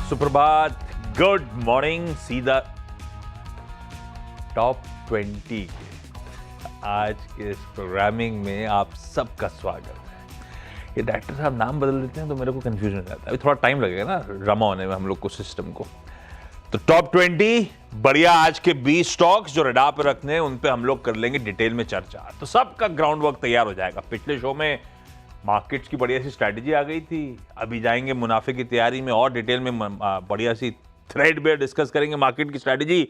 सुप्रभात, good morning. सीधा top 20 आज के इस प्रोग्रामिंग में आप सबका स्वागत है। ये डायरेक्टर साहब नाम बदल देते हैं तो मेरे को कंफ्यूजन हो जाता है। अभी थोड़ा टाइम लगेगा ना रमा होने में हम लोग को, सिस्टम को। तो टॉप 20 बढ़िया आज के 20 स्टॉक्स जो रडार पर रखने हैं उन पे हम लोग कर लेंगे डिटेल में चर्चा। तो सबका ग्राउंड वर्क तैयार हो जाएगा। पिछले शो में मार्केट्स की बढ़िया सी स्ट्रैटेजी आ गई थी, अभी जाएंगे मुनाफे की तैयारी में और डिटेल में बढ़िया सी थ्रेडबेयर डिस्कस करेंगे मार्केट की स्ट्रैटेजी।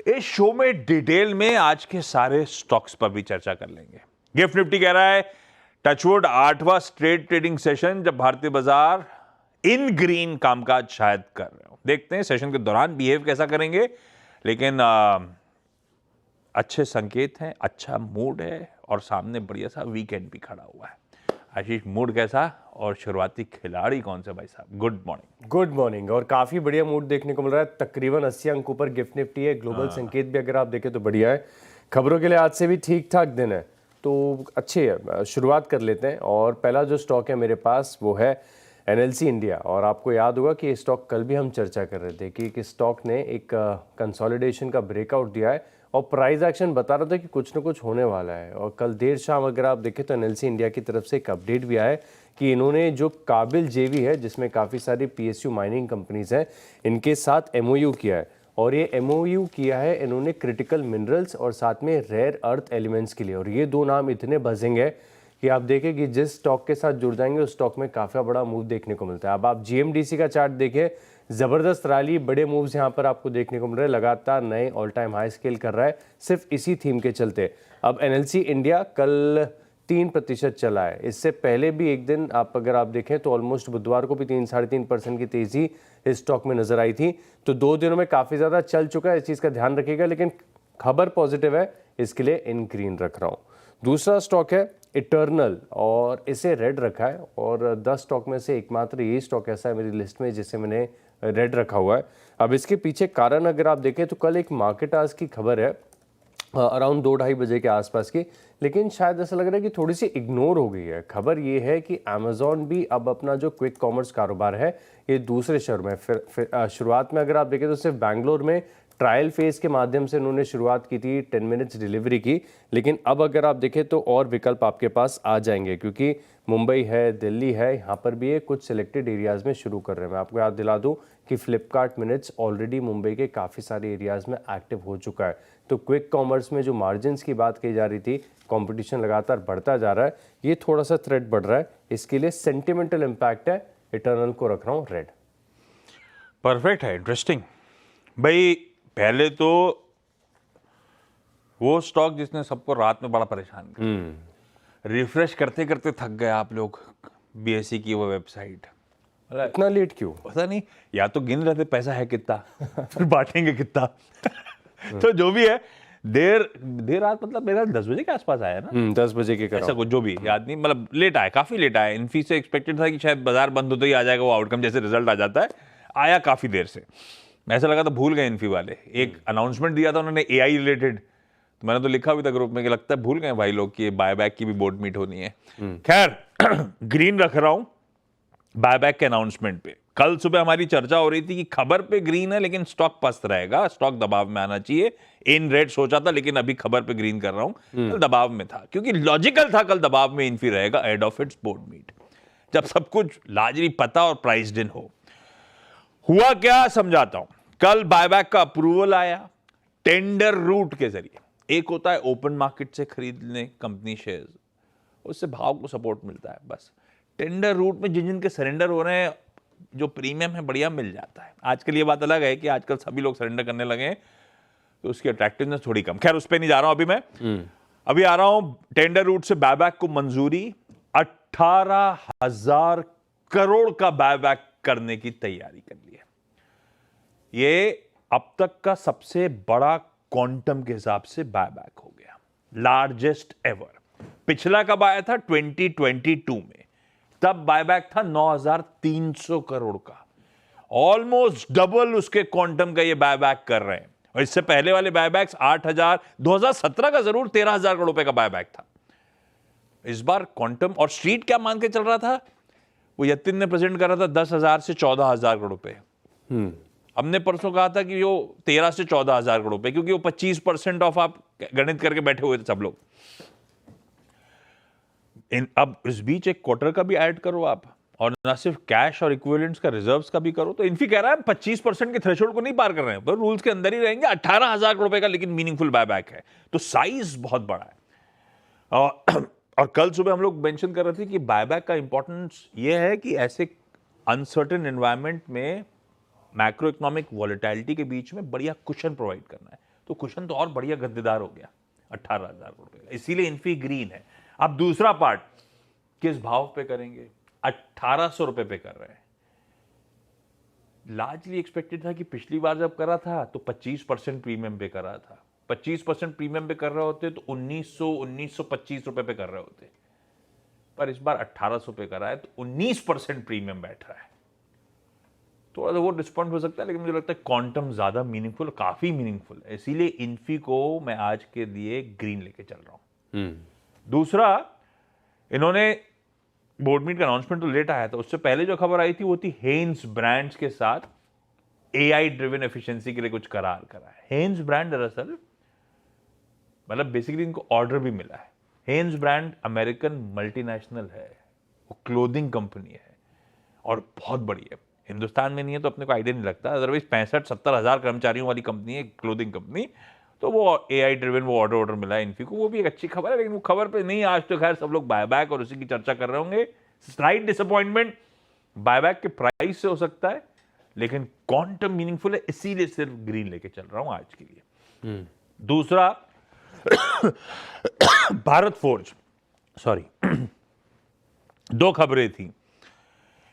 इस शो में डिटेल में आज के सारे स्टॉक्स पर भी चर्चा कर लेंगे। गिफ्ट निफ्टी कह रहा है टचवुड 8वां स्ट्रेट ट्रेडिंग सेशन जब भारतीय बाजार इन ग्रीन कामकाज शायद कर रहे हो। देखते हैं सेशन के दौरान बिहेव कैसा करेंगे, लेकिन अच्छे संकेत हैं, अच्छा मूड है और सामने बढ़िया सा वीकेंड भी खड़ा हुआ है। आशीष, मूड कैसा और शुरुआती खिलाड़ी कौन से भाई साहब? Good morning. Good morning. और काफी बढ़िया मूड देखने को मिल रहा है। तकरीबन 80 अंक ऊपर गिफ्ट निफ्टी है। ग्लोबल संकेत भी अगर आप देखें तो बढ़िया है। खबरों के लिए आज से भी ठीक ठाक दिन है तो अच्छी है। शुरुआत कर लेते हैं और पहला जो स्टॉक है मेरे पास वो है एनएलसी इंडिया। और आपको याद होगा कि ये स्टॉक कल भी हम चर्चा कर रहे थे कि स्टॉक ने एक कंसोलिडेशन का ब्रेकआउट दिया है और प्राइस एक्शन बता रहा था कि कुछ ना कुछ होने वाला है। और कल देर शाम अगर आप देखें तो एनएलसी इंडिया की तरफ से एक अपडेट भी आया है कि इन्होंने जो काबिल जेवी है जिसमें काफ़ी सारी पीएसयू माइनिंग कंपनीज हैं, इनके साथ एमओयू किया है। और ये एमओयू किया है इन्होंने क्रिटिकल मिनरल्स और साथ में रेयर अर्थ एलिमेंट्स के लिए। और ये दो नाम इतने बजेंगे कि आप देखें कि जिस स्टॉक के साथ जुड़ जाएंगे उस स्टॉक में काफ़ी बड़ा मूव देखने को मिलता है। अब आप जीएमडीसी का चार्ट देखें, ज़बरदस्त रैली, बड़े मूव्स यहाँ पर आपको देखने को मिल रहे हैं। लगातार नए ऑल टाइम हाई स्केल कर रहा है सिर्फ इसी थीम के चलते। अब एनएलसी इंडिया कल 3% चला है। इससे पहले भी एक दिन अगर आप देखें तो ऑलमोस्ट बुधवार को भी 3-3.5% की तेज़ी इस स्टॉक में नजर आई थी। तो 2 दिनों में काफ़ी ज़्यादा चल चुका है, इस चीज़ का ध्यान रखिएगा। लेकिन खबर पॉजिटिव है, इसके लिए इन ग्रीन रख रहा हूँ। दूसरा स्टॉक है इटर्नल और इसे रेड रखा है। और 10 स्टॉक में से एकमात्र ये स्टॉक ऐसा है मेरी लिस्ट में जिसे मैंने रेड रखा हुआ है। अब इसके पीछे कारण अगर आप देखें तो कल एक मार्केट आज की खबर है अराउंड 2-2:30 बजे के आसपास की, लेकिन शायद ऐसा लग रहा है कि थोड़ी सी इग्नोर हो गई है। खबर ये है कि अमेजॉन भी अब अपना जो क्विक कॉमर्स कारोबार है ये दूसरे शहर में फिर शुरुआत में अगर आप देखें तो सिर्फ बैंगलोर में ट्रायल फेज के माध्यम से उन्होंने शुरुआत की थी 10 मिनट्स डिलीवरी की। लेकिन अब अगर आप देखें तो और विकल्प आपके पास आ जाएंगे क्योंकि मुंबई है, दिल्ली है, यहाँ पर भी ये कुछ सिलेक्टेड एरियाज़ में शुरू कर रहे हैं। मैं आपको याद दिला दूँ कि फ्लिपकार्ट मिनट्स ऑलरेडी मुंबई के काफ़ी सारे एरियाज़ में एक्टिव हो चुका है। तो क्विक कॉमर्स में जो मार्जिन्स की बात की जा रही थी, कंपटीशन लगातार बढ़ता जा रहा है, ये थोड़ा सा थ्रेट बढ़ रहा है। इसके लिए सेंटिमेंटल इम्पैक्ट है, इटर्नल को रख रहा हूँ रेड। परफेक्ट है, इंटरेस्टिंग भाई। पहले तो वो स्टॉक जिसने सबको रात में बड़ा परेशान किया, रिफ्रेश करते करते थक गए आप लोग। बीएसई की वो वेबसाइट इतना लेट क्यों पता नहीं, या तो गिन रहे थे पैसा है कितना फिर बांटेंगे कितना तो जो भी है देर रात, मतलब मेरा 10 बजे के आसपास आया ना, 10 बजे के ऐसा कुछ, जो भी याद नहीं, मतलब लेट आया, काफी लेट आया। इन्फी से एक्सपेक्टेड था कि शायद बाजार बंद होते ही आ जाएगा वो आउटकम, जैसे रिजल्ट आ जाता है, आया काफी देर से। ऐसा लगा था भूल गए इन्फी वाले। एक अनाउंसमेंट दिया था उन्होंने एआई रिलेटेड, तो मैंने तो लिखा भी था ग्रुप में कि लगता है भूल गए भाई लोग कि बायबैक की भी बोर्ड मीट होनी है। खैर ग्रीन रख रहा हूं बायबैक के अनाउंसमेंट पे। कल सुबह हमारी चर्चा हो रही थी कि खबर पे ग्रीन है लेकिन स्टॉक पस्त रहेगा, स्टॉक दबाव में आना चाहिए। इन रेड सोचा था लेकिन अभी खबर पे ग्रीन कर रहा हूं। कल दबाव में था क्योंकि लॉजिकल था कल दबाव में इन्फी रहेगा ahead of its board meet, जब सब कुछ लाजरी पता और प्राइस्ड इन हो। हुआ क्या समझाता हूं। कल बायबैक का अप्रूवल आया टेंडर रूट के जरिए। एक होता है ओपन मार्केट से खरीदने कंपनी शेयर्स, उससे भाव को सपोर्ट मिलता है बस। टेंडर रूट में जिन जिन के सरेंडर हो रहे हैं, जो प्रीमियम है बढ़िया मिल जाता है। आजकल ये बात अलग है कि आजकल सभी लोग सरेंडर करने लगे हैं तो उसकी अट्रैक्टिवनेस थोड़ी कम। खैर उस पर नहीं जा रहा हूं अभी मैं। अभी आ रहा हूं टेंडर रूट से बायबैक को मंजूरी, 18,000 करोड़ का बायबैक करने की तैयारी कर ली है। ये अब तक का सबसे बड़ा क्वांटम के हिसाब से बायबैक हो गया, लार्जेस्ट एवर। पिछला कब आया था? 2022 में, तब बायबैक था 9,300 करोड़ का। ऑलमोस्ट डबल उसके क्वांटम का ये बायबैक कर रहे हैं। और इससे पहले वाले बायबैक्स 8,000, 2017 का जरूर 13,000 करोड़ रुपए का बायबैक था। इस बार क्वांटम, और स्ट्रीट क्या मान के चल रहा था, वो यतिन ने प्रेजेंट कर रहा था 10,000 से 14,000 करोड़ रुपए। हमने परसों कहा था कि वो 13 से 14 हजार करोड़ पे, क्योंकि वो 25% ऑफ आप गणित करके बैठे हुए थे सब लोग। अब इस बीच एक क्वार्टर का भी ऐड करो आप, और ना सिर्फ कैश और इक्विवेलेंट्स का, रिजर्व्स का भी करो। तो इन्फी कह रहा है 25% के थ्रेशोल्ड को नहीं पार कर रहे हैं, पर रूल्स के अंदर ही रहेंगे। 18,000 करोड़ रुपए का लेकिन मीनिंगफुल बायबैक है, तो साइज बहुत बड़ा है। और कल सुबह हम लोग मेंशन कर रहे थे कि बायबैक का इंपॉर्टेंस ये है कि ऐसे अनसर्टेन एनवायरनमेंट में मैक्रो इकोनॉमिक वॉलेटिलिटी के बीच में बढ़िया कुशन प्रोवाइड करना है। तो कुशन तो और बढ़िया गद्देदार हो गया 18,000 करोड़ रुपए का, इसीलिए इन्फी ग्रीन है। अब दूसरा पार्ट, किस भाव पे करेंगे? 1800 रुपए पे कर रहे हैं। लार्जली एक्सपेक्टेड था कि पिछली बार जब करा था तो 25% प्रीमियम पे करा था। 25% प्रीमियम पे कर रहे होते तो 1925 रुपए पे कर रहे होते, पर इस बार 1800 पे करा है तो 19% प्रीमियम बैठ रहा है। थोड़ा सा वो डिस्काउंट हो सकता है, लेकिन मुझे लगता है क्वांटम ज्यादा मीनिंगफुल, काफी मीनिंगफुल है, इसीलिए इन्फी को मैं आज के लिए ग्रीन लेके चल रहा हूं। दूसरा, इन्होंने बोर्ड मीट का अनाउंसमेंट तो लेट आया था, उससे पहले जो खबर आई थी वो थी हेन्स ब्रांड्स के साथ एआई ड्रिवन एफिशिएंसी के लिए कुछ करार करा है। हेन्स ब्रांड दरअसल मतलब बेसिकली इनको ऑर्डर भी मिला है। हेन्स ब्रांड अमेरिकन मल्टीनेशनल है, वो क्लोथिंग कंपनी है और बहुत बड़ी है। हिंदुस्तान में नहीं है तो अपने को आइडिया नहीं लगता, अदरवाइज 65-70 हजार कर्मचारियों वाली कंपनी है, क्लोथिंग कंपनी। तो वो एआई ड्रिवन वो ऑर्डर मिला है इन्फी को, वो भी एक अच्छी खबर है। लेकिन वो खबर पे नहीं, आज तो खैर सब लोग बायबैक और उसी की चर्चा कर रहे होंगे। स्लाइट डिसअपॉइंटमेंट बायबैक के प्राइस से हो सकता है, लेकिन क्वांटम मीनिंगफुल है, इसीलिए सिर्फ ग्रीन लेके चल रहा हूं आज के लिए। दूसरा, भारत फोर्ज, सॉरी, दो खबरें थी।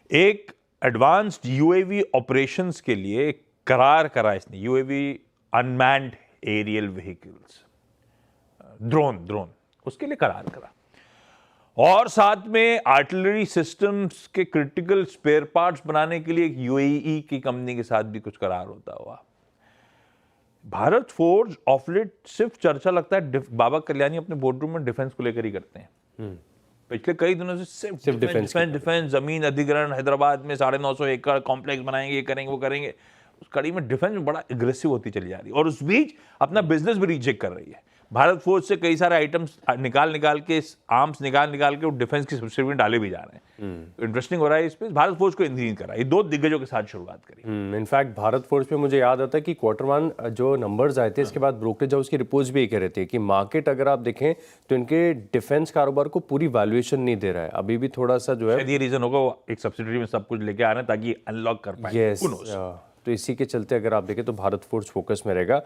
एक, एडवांस्ड यूएवी ऑपरेशंस के लिए करार करा इसने, UAV unmanned aerial vehicles, drone, उसके लिए करार करा। और साथ में आर्टिलरी सिस्टम्स के क्रिटिकल स्पेयर पार्ट्स बनाने के लिए एक यूएई की कंपनी के साथ भी कुछ करार होता हुआ। भारत फोर्ज ऑफ लेट सिर्फ चर्चा लगता है बाबा कल्याणी अपने बोर्डरूम में डिफेंस को लेकर ही करते हैं। पिछले कई दिनों से सिर्फ डिफेंस, जमीन अधिग्रहण, हैदराबाद में 950 एकड़ कॉम्प्लेक्स बनाएंगे, ये करेंगे, वो करेंगे। उस कड़ी में डिफेंस में बड़ा एग्रेसिव होती चली जा रही है, और उस बीच अपना बिजनेस भी रीचेक कर रही है। भारत फोर्ज से कई सारे आइटम्स निकाल के, आर्म्स निकाल के वो डिफेंस की सब्सिडी में डाले भी जा रहे हैं। इंटरेस्टिंग हो रहा है इस पे। भारत फोर्ज को इंजीनियर करा, ये दो दिग्गजों के साथ शुरुआत करी। इनफैक्ट भारत फोर्ज पे मुझे याद आता है कि Q1 जो नंबर्स आए थे, इसके बाद ब्रोकरेज हाउस की रिपोर्ट्स भी ये कह रहे थे कि मार्केट अगर आप देखें तो इनके डिफेंस कारोबार को पूरी वैल्यूएशन नहीं दे रहा है, अभी भी थोड़ा सा जो है ये रीजन होगा वो एक सब्सिडी में सब कुछ लेके आ रहे हैं ताकि अनलॉक कर पाए। यस, तो इसी के चलते अगर आप देखें तो भारत फोर्ज फोकस में रहेगा।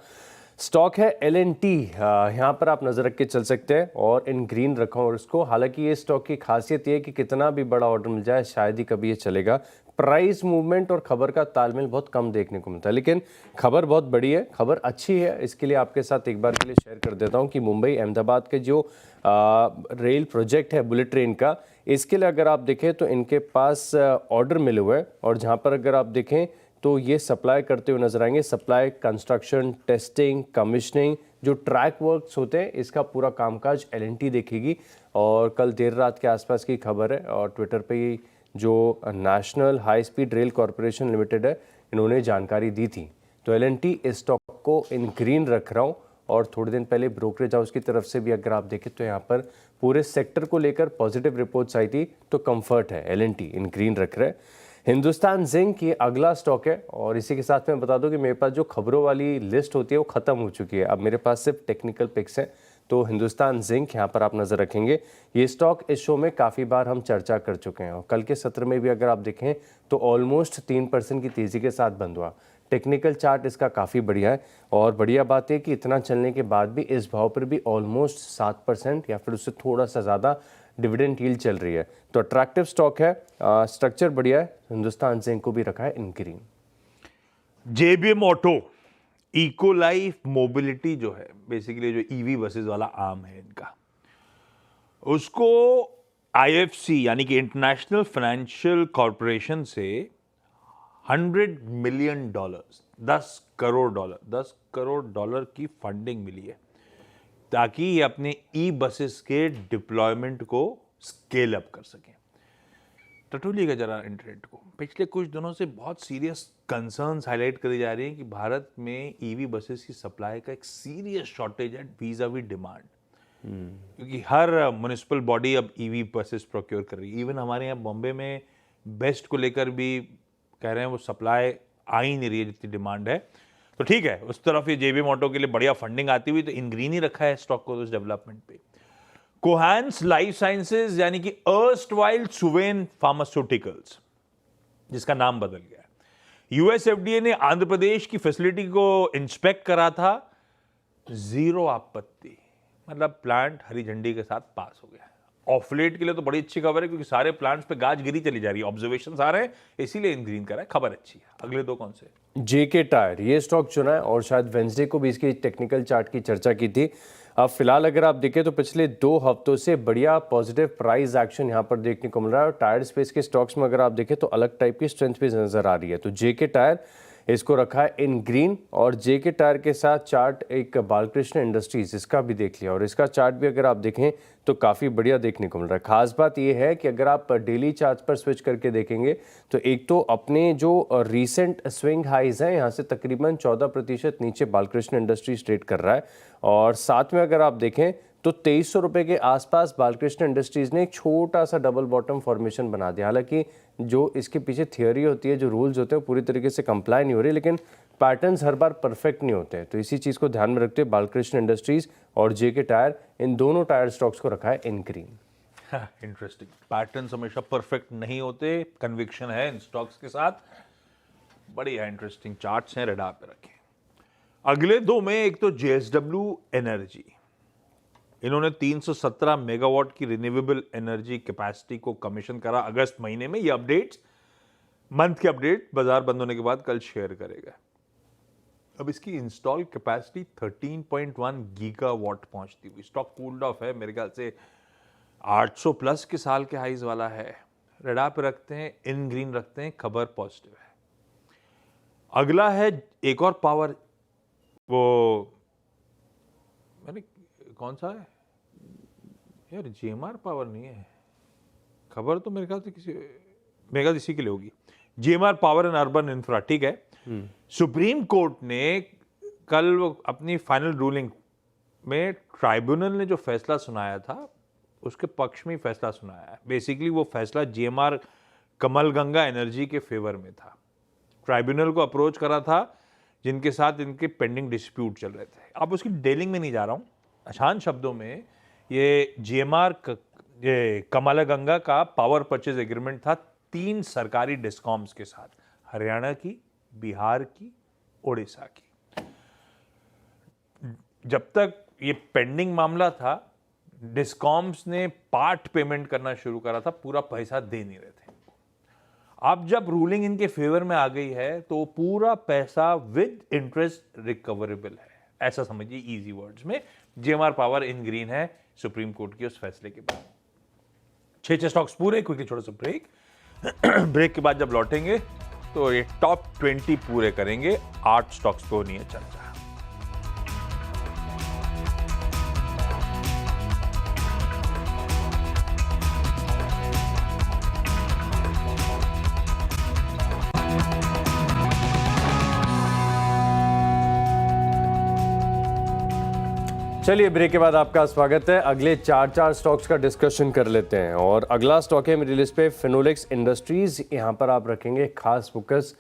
स्टॉक है L&T, यहाँ पर आप नजर रख के चल सकते हैं, और इन ग्रीन रखा और इसको। हालांकि ये स्टॉक की खासियत ये है कि कितना भी बड़ा ऑर्डर मिल जाए शायद ही कभी ये चलेगा। प्राइस मूवमेंट और खबर का तालमेल बहुत कम देखने को मिलता है, लेकिन खबर बहुत बड़ी है, खबर अच्छी है। इसके लिए आपके साथ एक बार के लिए शेयर कर देता हूँ कि मुंबई अहमदाबाद के जो रेल प्रोजेक्ट है बुलेट ट्रेन का, इसके लिए अगर आप देखें तो इनके पास ऑर्डर मिले हुए हैं, और जहाँ पर अगर आप देखें तो ये सप्लाई करते हुए नजर आएंगे। सप्लाई, कंस्ट्रक्शन, टेस्टिंग, कमिश्निंग, जो ट्रैक वर्क्स होते हैं, इसका पूरा कामकाज L&T देखेगी। और कल देर रात के आसपास की खबर है, और ट्विटर पे ही जो national high speed rail corporation limited है, इन्होंने जानकारी दी थी। तो L&T इस स्टॉक को इन ग्रीन रख रहा हूँ। और थोड़े दिन पहले ब्रोकरेज हाउस की तरफ से भी अगर आप देखें तो यहाँ पर पूरे सेक्टर को लेकर पॉजिटिव रिपोर्ट्स आई थी, तो कंफर्ट है, L&T इन ग्रीन रख रहे हैं। हिंदुस्तान जिंक ये अगला स्टॉक है, और इसी के साथ मैं बता दूं कि मेरे पास जो खबरों वाली लिस्ट होती है वो खत्म हो चुकी है, अब मेरे पास सिर्फ टेक्निकल पिक्स हैं। तो हिंदुस्तान जिंक यहाँ पर आप नजर रखेंगे। ये स्टॉक इस शो में काफ़ी बार हम चर्चा कर चुके हैं, और कल के सत्र में भी अगर आप देखें तो ऑलमोस्ट 3% की तेज़ी के साथ बंद हुआ। टेक्निकल चार्ट इसका काफ़ी बढ़िया है, और बढ़िया बात है कि इतना चलने के बाद भी इस भाव पर भी ऑलमोस्ट 7% या फिर उससे थोड़ा सा ज़्यादा डिविडेंड यील्ड चल रही है। तो अट्रैक्टिव स्टॉक है, स्ट्रक्चर बढ़िया है। हिंदुस्तान जिंक को भी रखा है in green. JBM auto, eco life mobility जो है, बेसिकली जो ईवी बसेस वाला आर्म है इनका, उसको IFC यानी कि इंटरनेशनल फाइनेंशियल कॉरपोरेशन से $100 मिलियन, $10 करोड़ की फंडिंग मिली है, ताकि ये अपने ई बसेस के डिप्लॉयमेंट को स्केल अप कर सकें। टटोलिएगा जरा इंटरनेट को। पिछले कुछ दिनों से बहुत सीरियस कंसर्न्स हाईलाइट करी जा रही हैं कि भारत में ईवी बसेस की सप्लाई का एक सीरियस शॉर्टेज है वीज़ावी डिमांड, क्योंकि हर म्युनिसिपल बॉडी अब ईवी बसेस प्रोक्योर कर रही है। इवन हमारे यहाँ बॉम्बे में बेस्ट को लेकर भी कह रहे हैं वो सप्लाई आ ही नहीं रही है जितनी डिमांड है। तो ठीक है, उस तरफ ये जेबीएम ऑटो के लिए बढ़िया फंडिंग आती हुई, तो इन ग्रीन ही रखा है स्टॉक को उस डेवलपमेंट पे। कोहांस लाइफ साइंसेज यानी कि अर्स्टवाइल सुवेन फार्मास्यूटिकल्स, जिसका नाम बदल गया, यूएस एफडीए ने आंध्र प्रदेश की फैसिलिटी को इंस्पेक्ट करा था, 0 आपत्ति, मतलब प्लांट हरी झंडी के साथ पास हो गया। ऑफलेट के लिए तो बड़ी अच्छी खबर है, क्योंकि सारे प्लांट्स पे गाज गिरी चली जा रही है, ऑब्जर्वेशंस आ रहे हैं, इसीलिए इन ग्रीन करा है। खबर अच्छी है। अगले दो कौन से? जेके टायर, ये स्टॉक चुना है और शायद वेंसडे को भी इसकी टेक्निकल चार्ट की चर्चा की थी। अब फिलहाल अगर आप देखें तो पिछले 2 हफ्तों से बढ़िया पॉजिटिव प्राइस एक्शन यहाँ पर देखने को मिल रहा है, और टायर स्पेस के स्टॉक्स में अगर आप देखें तो अलग टाइप की स्ट्रेंथ भी नजर आ रही है। तो जेके टायर इसको रखा है इन ग्रीन, और जेके टायर के साथ चार्ट एक बालकृष्ण इंडस्ट्रीज, इसका भी देख लिया, और इसका चार्ट भी अगर आप देखें तो काफ़ी बढ़िया देखने को मिल रहा है। खास बात यह है कि अगर आप डेली चार्ट पर स्विच करके देखेंगे तो एक तो अपने जो रीसेंट स्विंग हाइज हैं यहाँ से तकरीबन 14% नीचे बालकृष्ण इंडस्ट्रीज ट्रेड कर रहा है, और साथ में अगर आप देखें तो 2300 रुपये के आसपास बालकृष्ण इंडस्ट्रीज ने एक छोटा सा डबल बॉटम फॉर्मेशन बना दिया। हालांकि जो इसके पीछे थियोरी होती है, जो रूल्स होते हैं, वो पूरी तरीके से कंप्लाई नहीं हो रही, लेकिन पैटर्न्स हर बार परफेक्ट नहीं होते हैं। तो इसी चीज़ को ध्यान में रखते हुए बालकृष्ण इंडस्ट्रीज और जेके टायर, इन दोनों टायर स्टॉक्स को रखा है इन ग्रीन। इंटरेस्टिंग। पैटर्न्स हमेशा परफेक्ट नहीं होते, कन्विक्शन है इन स्टॉक्स के साथ। बढ़िया इंटरेस्टिंग चार्ट्स हैं, रडार पे रखें। अगले दो में एक तो जेएसडब्ल्यू एनर्जी, इन्होंने 317 मेगावाट की रिन्यूएबल एनर्जी कैपेसिटी को कमीशन करा अगस्त महीने में। ये अपडेट्स, मंथ के अपडेट बाजार बंद होने के बाद कल शेयर करेगा। अब इसकी इंस्टॉल कैपेसिटी 13.1 गीगावाट पहुंचती हुई। स्टॉक कूल्ड ऑफ है, मेरे ख्याल से 800 प्लस के साल के हाइज वाला है। रडार पे रखते हैं, इन ग्रीन रखते हैं, खबर पॉजिटिव है। अगला है एक और पावर, वो मैंने कौन सा है यार, जेएमआर पावर नहीं है, खबर तो मेरे ख्याल से किसी मेगा इसी के लिए होगी, जेएमआर पावर एंड अर्बन इंफ्रा। ठीक है, सुप्रीम कोर्ट ने कल अपनी फाइनल रूलिंग में ट्राइब्यूनल ने जो फैसला सुनाया था उसके पक्ष में फैसला सुनाया है। बेसिकली वो फैसला जेएमआर कमलगंगा एनर्जी के फेवर में था। ट्राइब्यूनल को अप्रोच करा था जिनके साथ इनके पेंडिंग डिस्प्यूट चल रहे थे। अब उसकी डिटेलिंग में नहीं जा रहा हूं, आसान शब्दों में ये जेएमआर कमलगंगा का पावर परचेज एग्रीमेंट था 3 सरकारी डिस्कॉम्स के साथ, हरियाणा की, बिहार की, उड़ीसा की। जब तक ये पेंडिंग मामला था, डिस्कॉम्स ने पार्ट पेमेंट करना शुरू करा था, पूरा पैसा दे नहीं रहे थे। अब जब रूलिंग इनके फेवर में आ गई है तो पूरा पैसा विद इंटरेस्ट रिकवरेबल है, ऐसा समझिए इजी वर्ड्स में। जेएमआर पावर इन ग्रीन है सुप्रीम कोर्ट के उस फैसले के बाद। 6 स्टॉक्स पूरे, क्विकली छोटा सा ब्रेक। ब्रेक के बाद जब लौटेंगे तो ये टॉप 20 पूरे करेंगे। 8 स्टॉक्स को नहीं है चर्चा। चलिए, ब्रेक के बाद आपका स्वागत है। अगले 4 स्टॉक्स का डिस्कशन कर लेते हैं, और अगला स्टॉक है मेरी लिस्ट पे फिनोलेक्स इंडस्ट्रीज। यहाँ पर आप रखेंगे खास फोकस।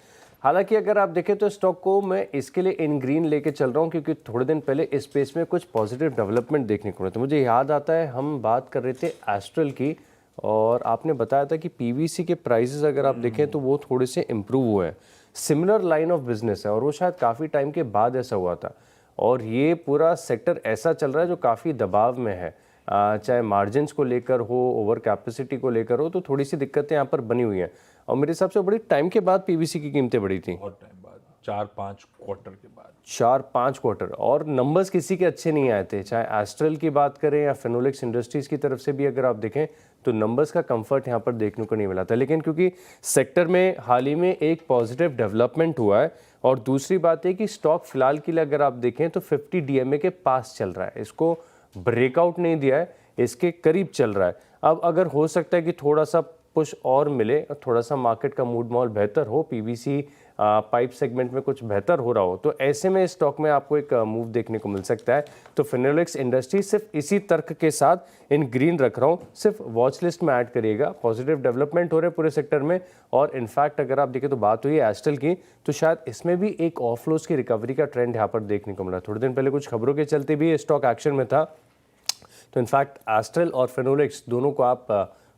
हालांकि अगर आप देखें तो स्टॉक को मैं इसके लिए इन ग्रीन लेके चल रहा हूँ, क्योंकि थोड़े दिन पहले इस स्पेस में कुछ पॉजिटिव डेवलपमेंट देखने को मिला। तो मुझे याद आता है हम बात कर रहे थे एस्ट्रल की, और आपने बताया था कि पीवीसी के प्राइसेस अगर आप देखें तो वो थोड़े से इम्प्रूव हुए हैं। सिमिलर लाइन ऑफ बिजनेस है, और वो शायद काफ़ी टाइम के बाद ऐसा हुआ था, और ये पूरा सेक्टर ऐसा चल रहा है जो काफ़ी दबाव में है, चाहे मार्जिन्स को लेकर हो, ओवर कैपेसिटी को लेकर हो, तो थोड़ी सी दिक्कतें यहाँ पर बनी हुई हैं। और मेरे हिसाब से बड़ी टाइम के बाद पीवीसी की कीमतें बढ़ी थी, बहुत टाइम बाद, 4-5 क्वार्टर के बाद। 4-5 क्वार्टर, और नंबर्स किसी के अच्छे नहीं आए थे। चाहे एस्ट्रल की बात करें या फिनोलेक्स इंडस्ट्रीज की तरफ से भी अगर आप देखें तो नंबर्स का कंफर्ट यहाँ पर देखने को नहीं मिला था। लेकिन क्योंकि सेक्टर में हाल ही में एक पॉजिटिव डेवलपमेंट हुआ है, और दूसरी बात है कि स्टॉक फिलहाल के लिए अगर आप देखें तो 50 डीएमए के पास चल रहा है, इसको ब्रेकआउट नहीं दिया है, इसके करीब चल रहा है। अब अगर हो सकता है कि थोड़ा सा पुश और मिले, थोड़ा सा मार्केट का मूड माहौल बेहतर हो, पीवीसी पाइप सेगमेंट में कुछ बेहतर हो रहा हो, तो ऐसे में स्टॉक में आपको एक मूव देखने को मिल सकता है। तो फिनोलेक्स इंडस्ट्री सिर्फ इसी तर्क के साथ इन ग्रीन रख रहा हूँ, सिर्फ वॉच लिस्ट में ऐड करिएगा। पॉजिटिव डेवलपमेंट हो रहे पूरे सेक्टर में, और इनफैक्ट अगर आप देखें तो बात हुई है एस्ट्रल की, तो शायद इसमें भी एक ऑफलोज की रिकवरी का ट्रेंड यहाँ पर देखने को मिला। थोड़े दिन पहले कुछ खबरों के चलते भी स्टॉक एक्शन में था, तो इनफैक्ट एस्ट्रल और फिनोलेक्स दोनों को आप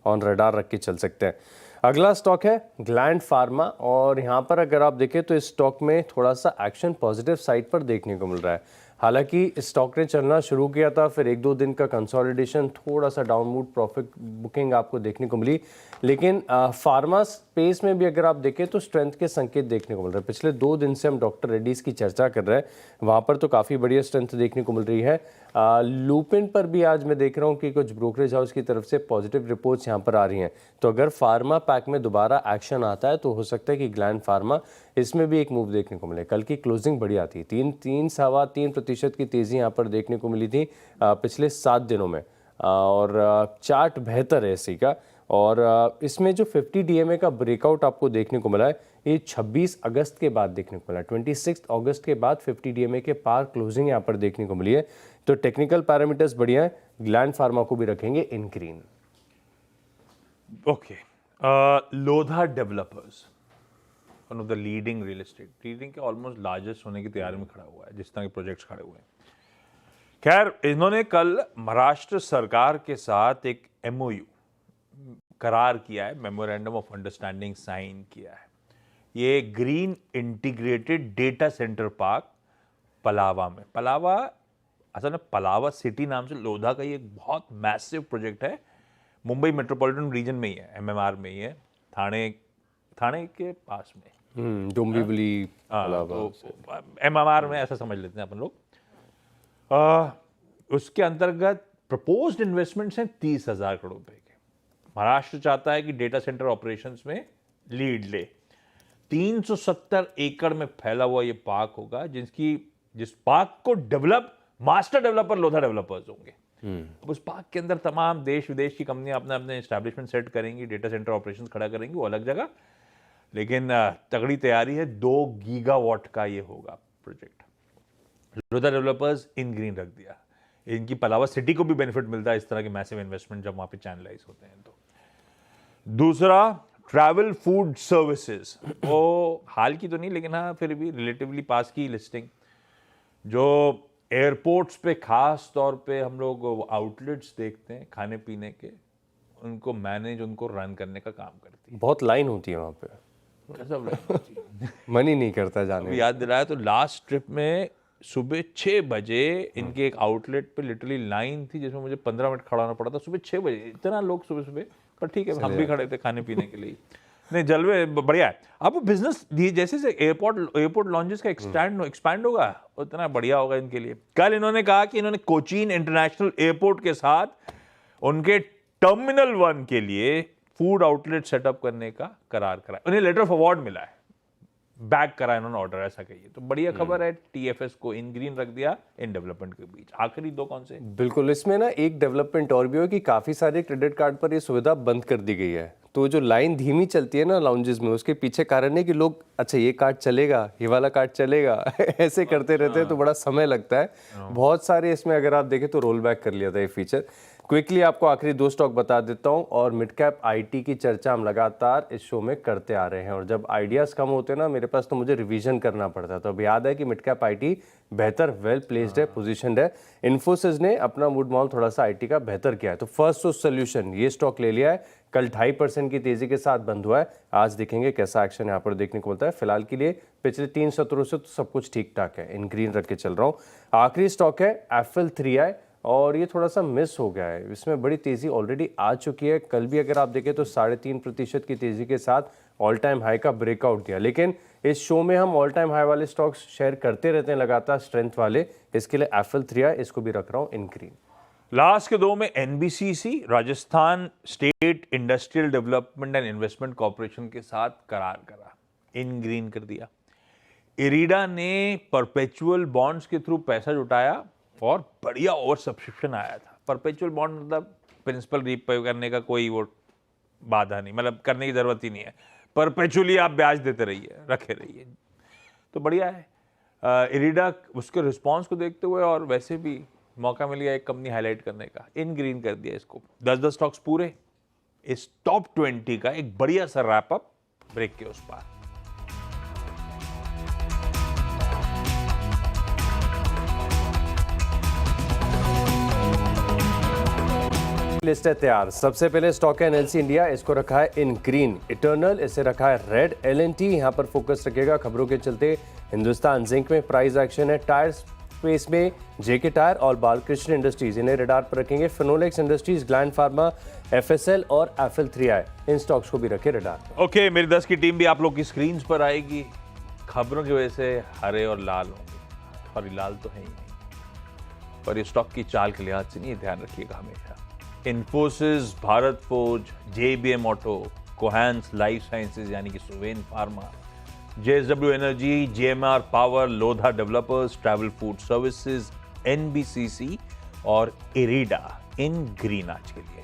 ऑन रडार रख के चल सकते हैं। अगला स्टॉक है ग्लैंड फार्मा, और यहाँ पर अगर आप देखें तो इस स्टॉक में थोड़ा सा एक्शन पॉजिटिव साइड पर देखने को मिल रहा है। हालांकि स्टॉक ने चलना शुरू किया था, फिर 1-2 दिन का कंसोलिडेशन, थोड़ा सा डाउनवर्ड प्रॉफिट बुकिंग आपको देखने को मिली, लेकिन फार्मा स्पेस में भी अगर आप देखें तो स्ट्रेंथ के संकेत देखने को मिल रहे हैं। पिछले 2 दिन से हम डॉक्टर रेड्डीज की चर्चा कर रहे हैं, वहाँ पर तो काफ़ी बढ़िया स्ट्रेंथ देखने को मिल रही है। लूपिन पर भी आज मैं देख रहा हूँ कि कुछ ब्रोकरेज हाउस की तरफ से पॉजिटिव रिपोर्ट्स यहाँ पर आ रही हैं, तो अगर फार्मा पैक में दोबारा एक्शन आता है तो हो सकता है कि ग्लैंड फार्मा इसमें भी एक मूव देखने को मिले। कल की क्लोजिंग बढ़िया थी, 3.3% की तेज़ी यहाँ पर देखने को मिली थी पिछले 7 दिनों में, और चार्ट बेहतर है इसी का। और इसमें जो 50 DMA का ब्रेकआउट आपको देखने को मिला है, ये 26 अगस्त के बाद देखने को मिला है। 26 अगस्त के बाद 50 DMA के पार क्लोजिंग यहाँ पर देखने को मिली है, तो टेक्निकल पैरामीटर्स बढ़िया है। ग्लैंड फार्मा को भी रखेंगे इन green. Okay, Lodha developers, one of the leading real estate, leading के ऑलमोस्ट लार्जेस्ट होने की तैयारी में खड़ा हुआ है, जिस तरह के प्रोजेक्ट्स खड़े हुए हैं। खैर, इन्होंने कल महाराष्ट्र सरकार के साथ एक MOU करार किया है, मेमोरेंडम ऑफ अंडरस्टैंडिंग साइन किया है। ये green integrated data centre park Pallava में, पलावा असल में पलावा सिटी नाम से लोधा का ये एक बहुत मैसिव प्रोजेक्ट है, मुंबई मेट्रोपॉलिटन रीजन में ही है, MMR में ही है, थाने के पास में, डोंबिवली MMR में, ऐसा समझ लेते हैं अपन लोग। उसके अंतर्गत प्रपोज्ड इन्वेस्टमेंट्स हैं 30,000 करोड़ रुपए के। महाराष्ट्र चाहता है कि डेटा सेंटर ऑपरेशंस में लीड ले। 370 एकड़ में फैला हुआ ये पार्क होगा, जिस पार्क को develop master developer Lodha developers होंगे। अब उस पार्क के अंदर तमाम देश विदेश की कंपनियां अपने अपने एस्टैब्लिशमेंट सेट करेंगी, डेटा सेंटर ऑपरेशंस खड़ा करेंगी, वो अलग जगह, लेकिन तगड़ी तैयारी है। 2 गीगावाट का ये होगा प्रोजेक्ट। लोधा डेवलपर्स इन ग्रीन रख दिया। इनकी पलावा सिटी को भी बेनिफिट मिलता है इस तरह के मैसिव इन्वेस्टमेंट जब वहां पे चैनलाइज होते हैं। तो दूसरा, ट्रैवल फूड सर्विसेज, वो हाल की तो नहीं, लेकिन हाँ फिर भी रिलेटिवली पास की लिस्टिंग, जो एयरपोर्ट्स पे खास तौर पे हम लोग आउटलेट्स देखते हैं खाने पीने के, उनको मैनेज, उनको रन करने का काम करती है। बहुत लाइन होती है वहाँ पे, मन ही नहीं करता जाने। अभी याद दिलाया तो लास्ट ट्रिप में सुबह 6 बजे इनके एक आउटलेट पे लिटरली लाइन थी, जिसमें मुझे 15 मिनट खड़ा होना पड़ा था। सुबह 6 बजे इतना लोग सुबह, पर ठीक है, हम भी खड़े थे खाने पीने के लिए। नहीं, जलवे बढ़िया है। अब बिजनेस जैसे से एयरपोर्ट लॉन्जेस का एक्सपैंड होगा, उतना बढ़िया होगा इनके लिए। कल इन्होंने कहा कि इन्होंने कोचीन इंटरनेशनल एयरपोर्ट के साथ उनके टर्मिनल 1 के लिए फूड आउटलेट सेटअप करने का करार करा। उन्हें लेटर ऑफ अवार्ड मिला है, बैक करा इन्होंने ऑर्डर, ऐसा कहिए तो बढ़िया खबर है। TFS को इन ग्रीन रख दिया इन डेवलपमेंट के बीच। आखिरी 2 कौन से? बिल्कुल, इसमें ना एक डेवलपमेंट और भी हो कि काफ़ी सारे क्रेडिट कार्ड पर ये सुविधा बंद कर दी गई है, तो जो लाइन धीमी चलती है ना लाउंजेस में, उसके पीछे कारण है कि लोग अच्छा ये कार्ड चलेगा, ये वाला कार्ड चलेगा ऐसे करते रहते हैं, तो बड़ा समय लगता है। बहुत सारे इसमें अगर आप देखें तो रोल बैक कर लिया था ये फीचर। क्विकली आपको आखिरी 2 स्टॉक बता देता हूं, और मिड कैप IT की चर्चा हम लगातार इस शो में करते आ रहे हैं, और जब आइडियाज़ कम होते हैं ना मेरे पास, तो मुझे रिवीजन करना पड़ता है। तो अब याद है कि मिड कैप IT बेहतर वेल प्लेस्ड है, पोजीशनड है। इन्फोसिस ने अपना मूड माहौल थोड़ा सा IT का बेहतर किया है, तो फर्स्ट सोर्स सोल्यूशन ये स्टॉक ले लिया है। कल 2.5% की तेजी के साथ बंद हुआ है, आज देखेंगे कैसा एक्शन यहाँ पर देखने को मिलता है। फिलहाल के लिए पिछले 3 सत्रों से तो सब कुछ ठीक ठाक है, इन ग्रीन रख के चल रहा हूँ। आखिरी स्टॉक है FL3I, और ये थोड़ा सा मिस हो गया है, इसमें बड़ी तेजी ऑलरेडी आ चुकी है। कल भी अगर आप देखें तो 3.5% की तेजी के साथ ऑल टाइम हाई का ब्रेकआउट दिया, लेकिन इस शो में हम ऑल टाइम हाई वाले स्टॉक्स शेयर करते रहते हैं लगातार, स्ट्रेंथ वाले, इसके लिए FL3I इसको भी रख रहा हूँ इन ग्रीन। लास्ट के 2 में NBCC, Rajasthan state industrial development and investment corporation के साथ करार करा, इन ग्रीन कर दिया। इरीडा ने परपेचुअल बॉन्ड्स के थ्रू पैसा जुटाया और बढ़िया ओवर सब्सक्रिप्शन आया था। परपेचुअल बॉन्ड मतलब प्रिंसिपल रीपे करने का कोई वो बाधा नहीं, मतलब करने की जरूरत ही नहीं है, परपेचुअली आप ब्याज देते रहिए, रखे रहिए, तो बढ़िया है। इरिडा उसके रिस्पॉन्स को देखते हुए और वैसे भी मौका मिल गया एक कंपनी हाईलाइट करने का, इन ग्रीन कर दिया इसको, 10 स्टॉक्स पूरे इस टॉप 20 का एक बढ़िया सा रैप अप ब्रेक के उस पार। लिस्ट है तैयार। सबसे पहले स्टॉक है एनएलसी इंडिया, इसको रखा है इन ग्रीन। इटर्नल इसे रखा है रेड। एलएनटी यहाँ पर फोकस रखेगा खबरों के चलते। हिंदुस्तान जिंक में प्राइस एक्शन है। टायर स्पेस में जेके टायर और बालकृष्ण इंडस्ट्रीज इन्हें रडार पर रखेंगे। Finolex industries, gland pharma, FSL और FL3i इन स्टॉक्स को भी रखे रडार पर। ओके, मेरी 10 की टीम भी आप लोग की स्क्रीन पर आएगी। खबरों की वजह से हरे और लाल होंगे, और लाल तो है ही नहीं, पर ये स्टॉक की चाल के लिहाज से नहीं, ध्यान रखिएगा हमेशा। इन्फोसिस, भारत फोर्ज, JBM ऑटो, कोहेंस लाइफ साइंसेज यानी कि Suven Pharma, JSW Energy, GMR Power, Lodha Developers, Travel Food Services, NBCC और इरिडा इन ग्रीन आज के लिए।